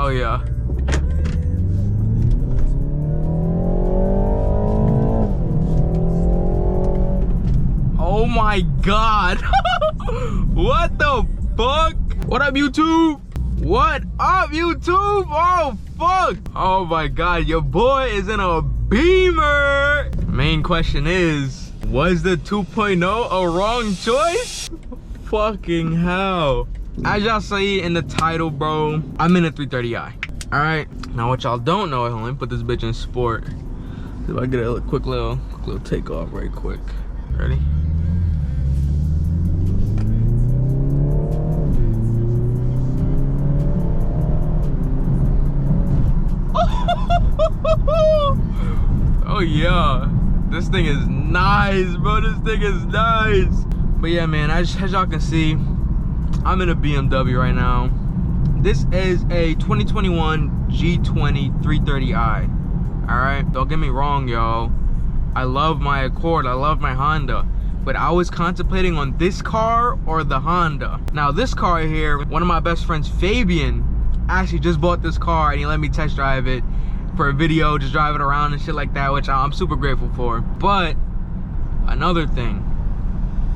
Oh yeah. Oh my god. What the fuck? What up, YouTube? What up, YouTube? Oh fuck. Oh my god, your boy is in a Beamer. Main question is, was the 2.0 a wrong choice? Fucking hell. As y'all see in the title, bro, I'm in a 330i. All right, now what y'all don't know, let me put this bitch in sport. See if I get a quick little takeoff right quick. Ready? Oh yeah, this thing is nice, bro. This thing is nice. But yeah, man, as y'all can see, I'm in a BMW right now. This is a 2021 G20 330i. All right, don't get me wrong, y'all. I love my Accord, I love my Honda, but I was contemplating on this car or the Honda. Now this car here, one of my best friends, Fabian, actually just bought this car and he let me test drive it for a video, just drive it around and shit like that, which I'm super grateful for. But another thing,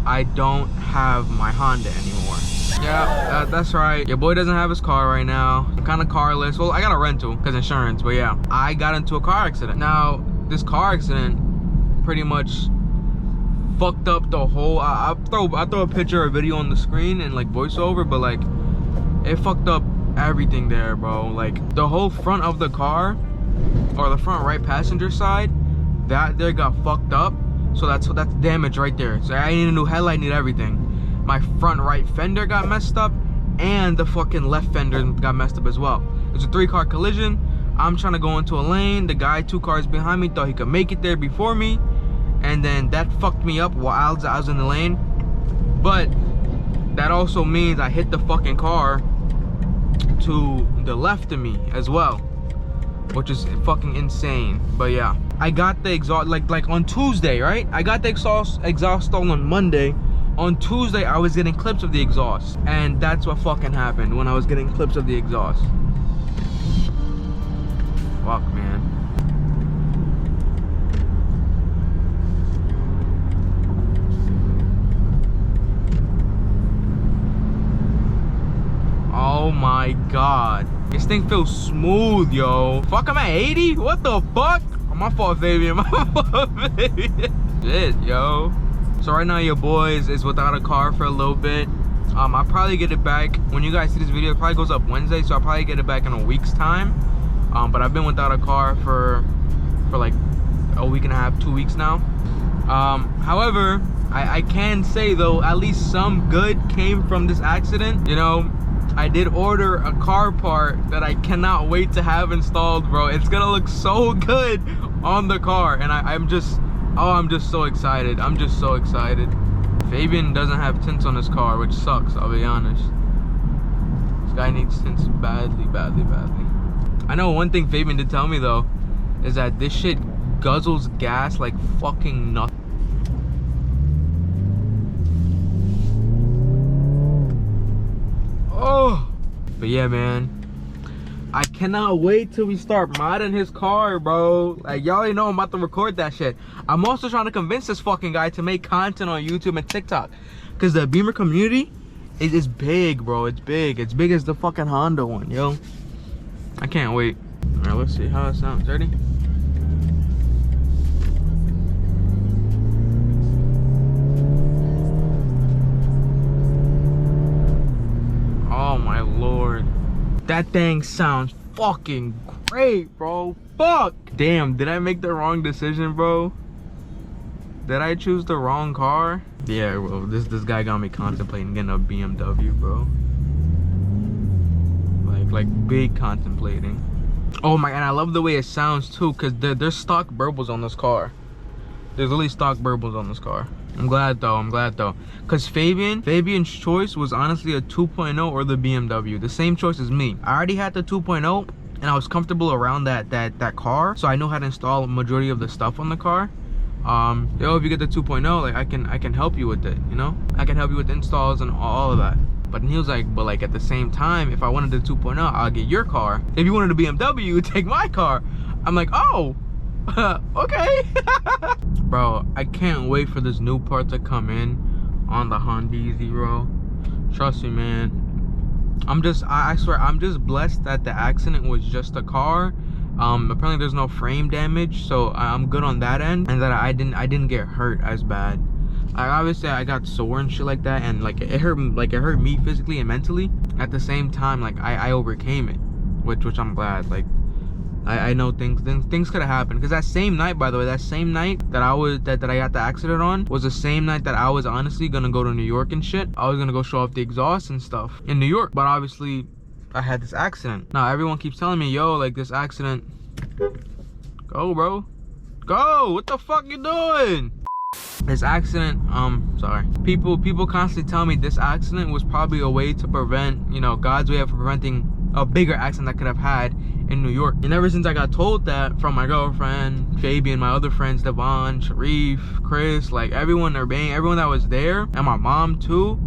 I don't have my Honda anymore. Yeah, that's right. Your boy doesn't have his car right now. I'm kind of carless. Well, I got a rental because insurance, but yeah, I got into a car accident. Now, this car accident pretty much fucked up the whole. I throw a picture or video on the screen and like voiceover, but like it fucked up everything there, bro. Like the whole front of the car, or the front right passenger side, that there got fucked up. So that's damage right there. So I need a new headlight, need everything. My front right fender got messed up, and the fucking left fender got messed up as well. It's a 3-car collision. I'm trying to go into a lane. The guy 2 cars behind me thought he could make it there before me, and then that fucked me up while I was in the lane. But that also means I hit the fucking car to the left of me as well, which is fucking insane. But yeah, I got the exhaust like on Tuesday, right? I got the exhaust installed on Monday. On Tuesday, I was getting clips of the exhaust, and that's what fucking happened when I was getting clips of the exhaust. Fuck, man. Oh my god. This thing feels smooth, yo. Fuck, I'm at 80? What the fuck? Oh, my fault, Fabian. My fault, Fabian. Shit, yo. So right now, your boy is without a car for a little bit. I'll probably get it back. When you guys see this video, it probably goes up Wednesday, so I'll probably get it back in a week's time. But I've been without a car for like a week and a half, 2 weeks now. However, I can say though, at least some good came from this accident. You know, I did order a car part that I cannot wait to have installed, bro. It's gonna look so good on the car, and I'm just so excited. I'm just so excited. Fabian doesn't have tints on his car, which sucks, I'll be honest. This guy needs tints badly, badly, badly. I know one thing Fabian did tell me though, is that this shit guzzles gas like fucking nothing. Oh, but yeah, man, I cannot wait till we start modding his car, bro. Like, y'all already know I'm about to record that shit. I'm also trying to convince this fucking guy to make content on YouTube and TikTok, because the Beamer community is big, bro. It's big. It's big as the fucking Honda one, yo. I can't wait. All right, let's see how it sounds. Ready? Oh my lord, that thing sounds fucking great, bro. Fuck. Damn, did I make the wrong decision, bro? Did I choose the wrong car? Yeah, bro, this guy got me contemplating getting a BMW, bro. Like big contemplating. Oh my, and I love the way it sounds too, because there's stock burbles on this car. There's literally stock burbles on this car. I'm glad though, because Fabian's choice was honestly a 2.0 or the BMW, the same choice as me. I already had the 2.0 and I was comfortable around that car, so I know how to install a majority of the stuff on the car. Yo, if you get the 2.0, like I can help you with it, you know? I can help you with installs and all of that. But then he was like, but like at the same time, if I wanted the 2.0, I'll get your car. If you wanted a BMW, take my car. I'm like, oh, okay. Bro, I can't wait for this new part to come in on the Honda Zero. Trust me, man. I swear, I'm just blessed that the accident was just a car. Apparently there's no frame damage, so I'm good on that end, and that I didn't get hurt as bad. Obviously I got sore and shit like that, and like it hurt me physically and mentally. At the same time, like I overcame it, which I'm glad. Like I know things could have happened, because that same night, by the way, that same night that I got the accident on was the same night that I was honestly gonna go to New York and shit. I was gonna go show off the exhaust and stuff in New York, but obviously I had this accident. Now everyone keeps telling me, yo, like this accident, go bro, go, what the fuck you doing? This accident, sorry, people constantly tell me this accident was probably a way to prevent, you know, God's way of preventing a bigger accident that could have had in New York. And ever since I got told that from my girlfriend, Fabian, my other friends, Devon, Sharif, Chris, like everyone that was there, and my mom too,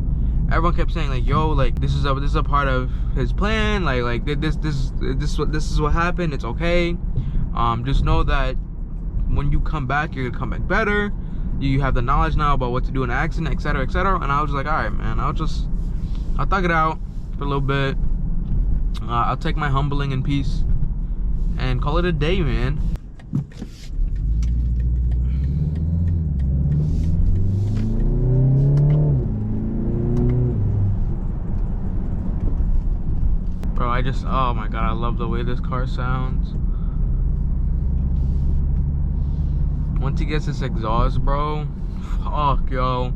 everyone kept saying like, yo, like this is a part of his plan, like this is what happened, it's okay. Just know that when you come back, you're gonna come back better. You have the knowledge now about what to do in an accident, etc., etc. And I was like, all right, man, I'll thug it out for a little bit. I'll take my humbling in peace and call it a day, man. Bro, oh my god, I love the way this car sounds. Once he gets this exhaust, bro, fuck, yo.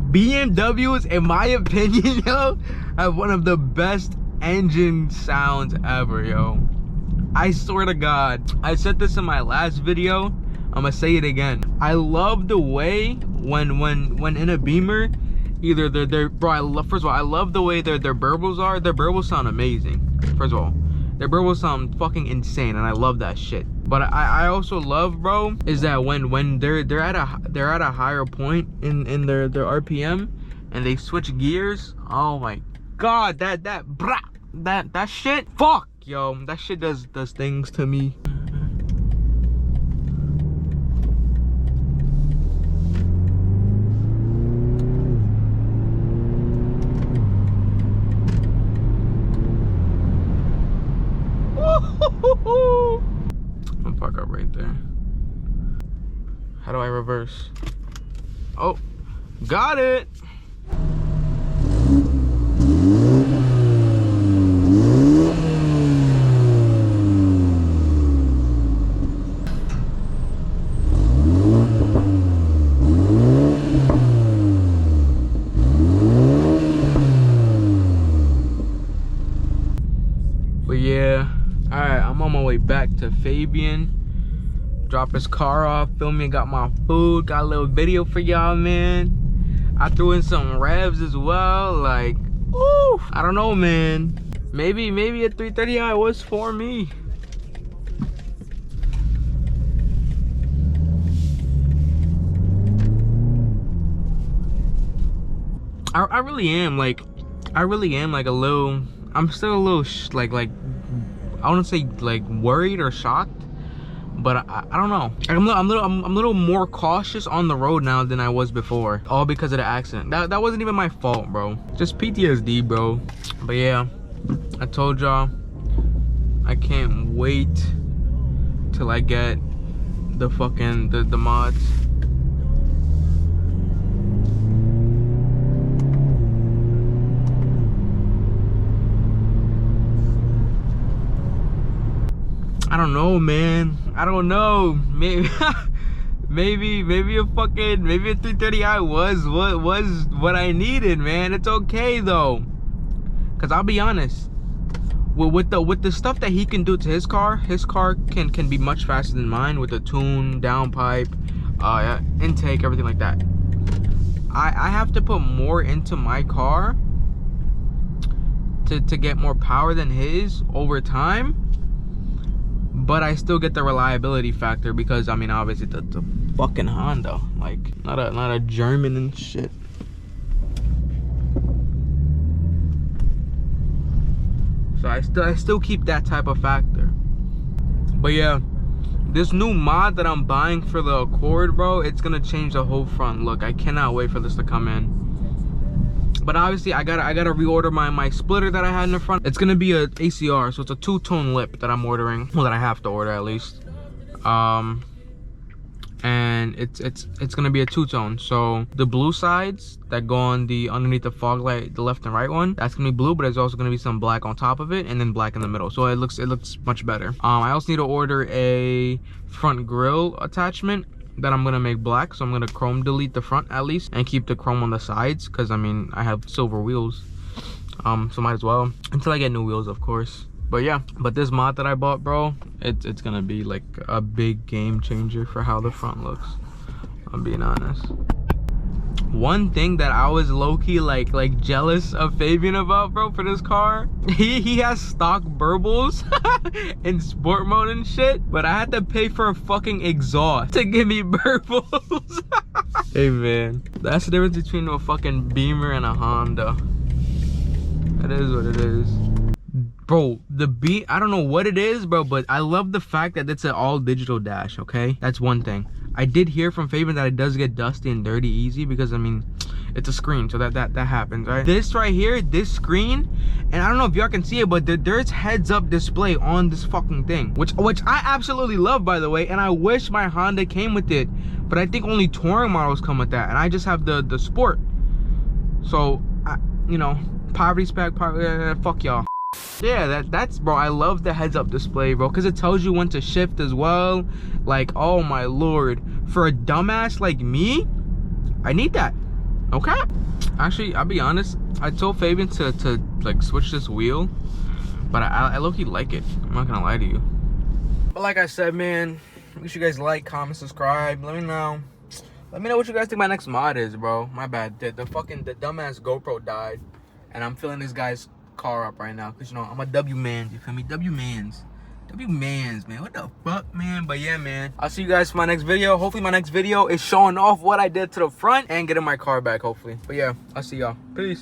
BMWs, in my opinion, yo, have one of the best engine sounds ever, yo. I swear to God, I said this in my last video, I'm gonna say it again. I love the way when in a Beamer, either first of all, I love the way their burbles are. Their burbles sound amazing. First of all, their burbles sound fucking insane, and I love that shit. But I also love, bro, is that when they're at a higher point in their RPM and they switch gears, oh my god, that shit, fuck, yo, that shit does things to me. I'm gonna park up right there. How do I reverse? Oh, got it. But yeah, all right, I'm on my way back to Fabian. Drop his car off, film me, got my food, got a little video for y'all, man. I threw in some revs as well, like, ooh, I don't know, man. Maybe a 330i was for me. I really am like a little, I'm still a little like I wouldn't say like worried or shocked, but I don't know. I'm a little more cautious on the road now than I was before, all because of the accident. That wasn't even my fault, bro. Just PTSD, bro. But yeah, I told y'all, I can't wait till I get the fucking the mods. I don't know, man. I don't know. Maybe maybe a 330i was what I needed, man. It's okay though. Cause I'll be honest, with the stuff that he can do to his car can be much faster than mine, with the tune, downpipe, intake, everything like that. I have to put more into my car to get more power than his over time. But I still get the reliability factor because, I mean, obviously it's a fucking Honda, like not a German and shit. So I still keep that type of factor. But yeah, this new mod that I'm buying for the Accord, bro, it's gonna change the whole front look. I cannot wait for this to come in. But obviously I gotta reorder my splitter that I had in the front. It's gonna be a ACR, so it's a two-tone lip that I'm ordering. Well, that I have to order at least. And it's gonna be a two-tone. So the blue sides that go on the underneath the fog light, the left and right one, that's gonna be blue, but there's also gonna be some black on top of it and then black in the middle. So it looks much better. I also need to order a front grille attachment that I'm gonna make black. So I'm gonna chrome delete the front at least and keep the chrome on the sides, because I mean I have silver wheels. So might as well, until I get new wheels, of course. But yeah, but this mod that I bought, bro, it's gonna be like a big game changer for how the front looks. I'm being honest. One thing that I was low-key like jealous of Fabian about, bro, for this car, he has stock burbles in sport mode and shit, but I had to pay for a fucking exhaust to give me burbles. Hey man, that's the difference between a fucking Beamer and a Honda. It is what it is. Bro, I don't know what it is, bro, but I love the fact that it's an all digital dash, okay? That's one thing. I did hear from Fabian that it does get dusty and dirty easy, because I mean, it's a screen, so that happens, right? This right here, this screen, and I don't know if y'all can see it, but there's heads-up display on this fucking thing, which I absolutely love, by the way, and I wish my Honda came with it, but I think only touring models come with that, and I just have the sport. So, you know, poverty's back, fuck y'all. Yeah, that's bro, I love the heads-up display, bro, because it tells you when to shift as well. Like, oh my lord, for a dumbass like me, I need that. Okay, actually, I'll be honest, I told Fabian to like switch this wheel, but I low-key like it. I'm not gonna lie to you. But like I said, man, make sure you guys like, comment, subscribe. Let me know what you guys think my next mod is, bro. My bad, the dumbass GoPro died, and I'm filling this guy's car up right now, because you know I'm a W man, you feel me? W mans, man, what the fuck, man? But yeah, man, I'll see you guys for my next video. Hopefully my next video is showing off what I did to the front and getting my car back, hopefully. But yeah, I'll see y'all. Peace.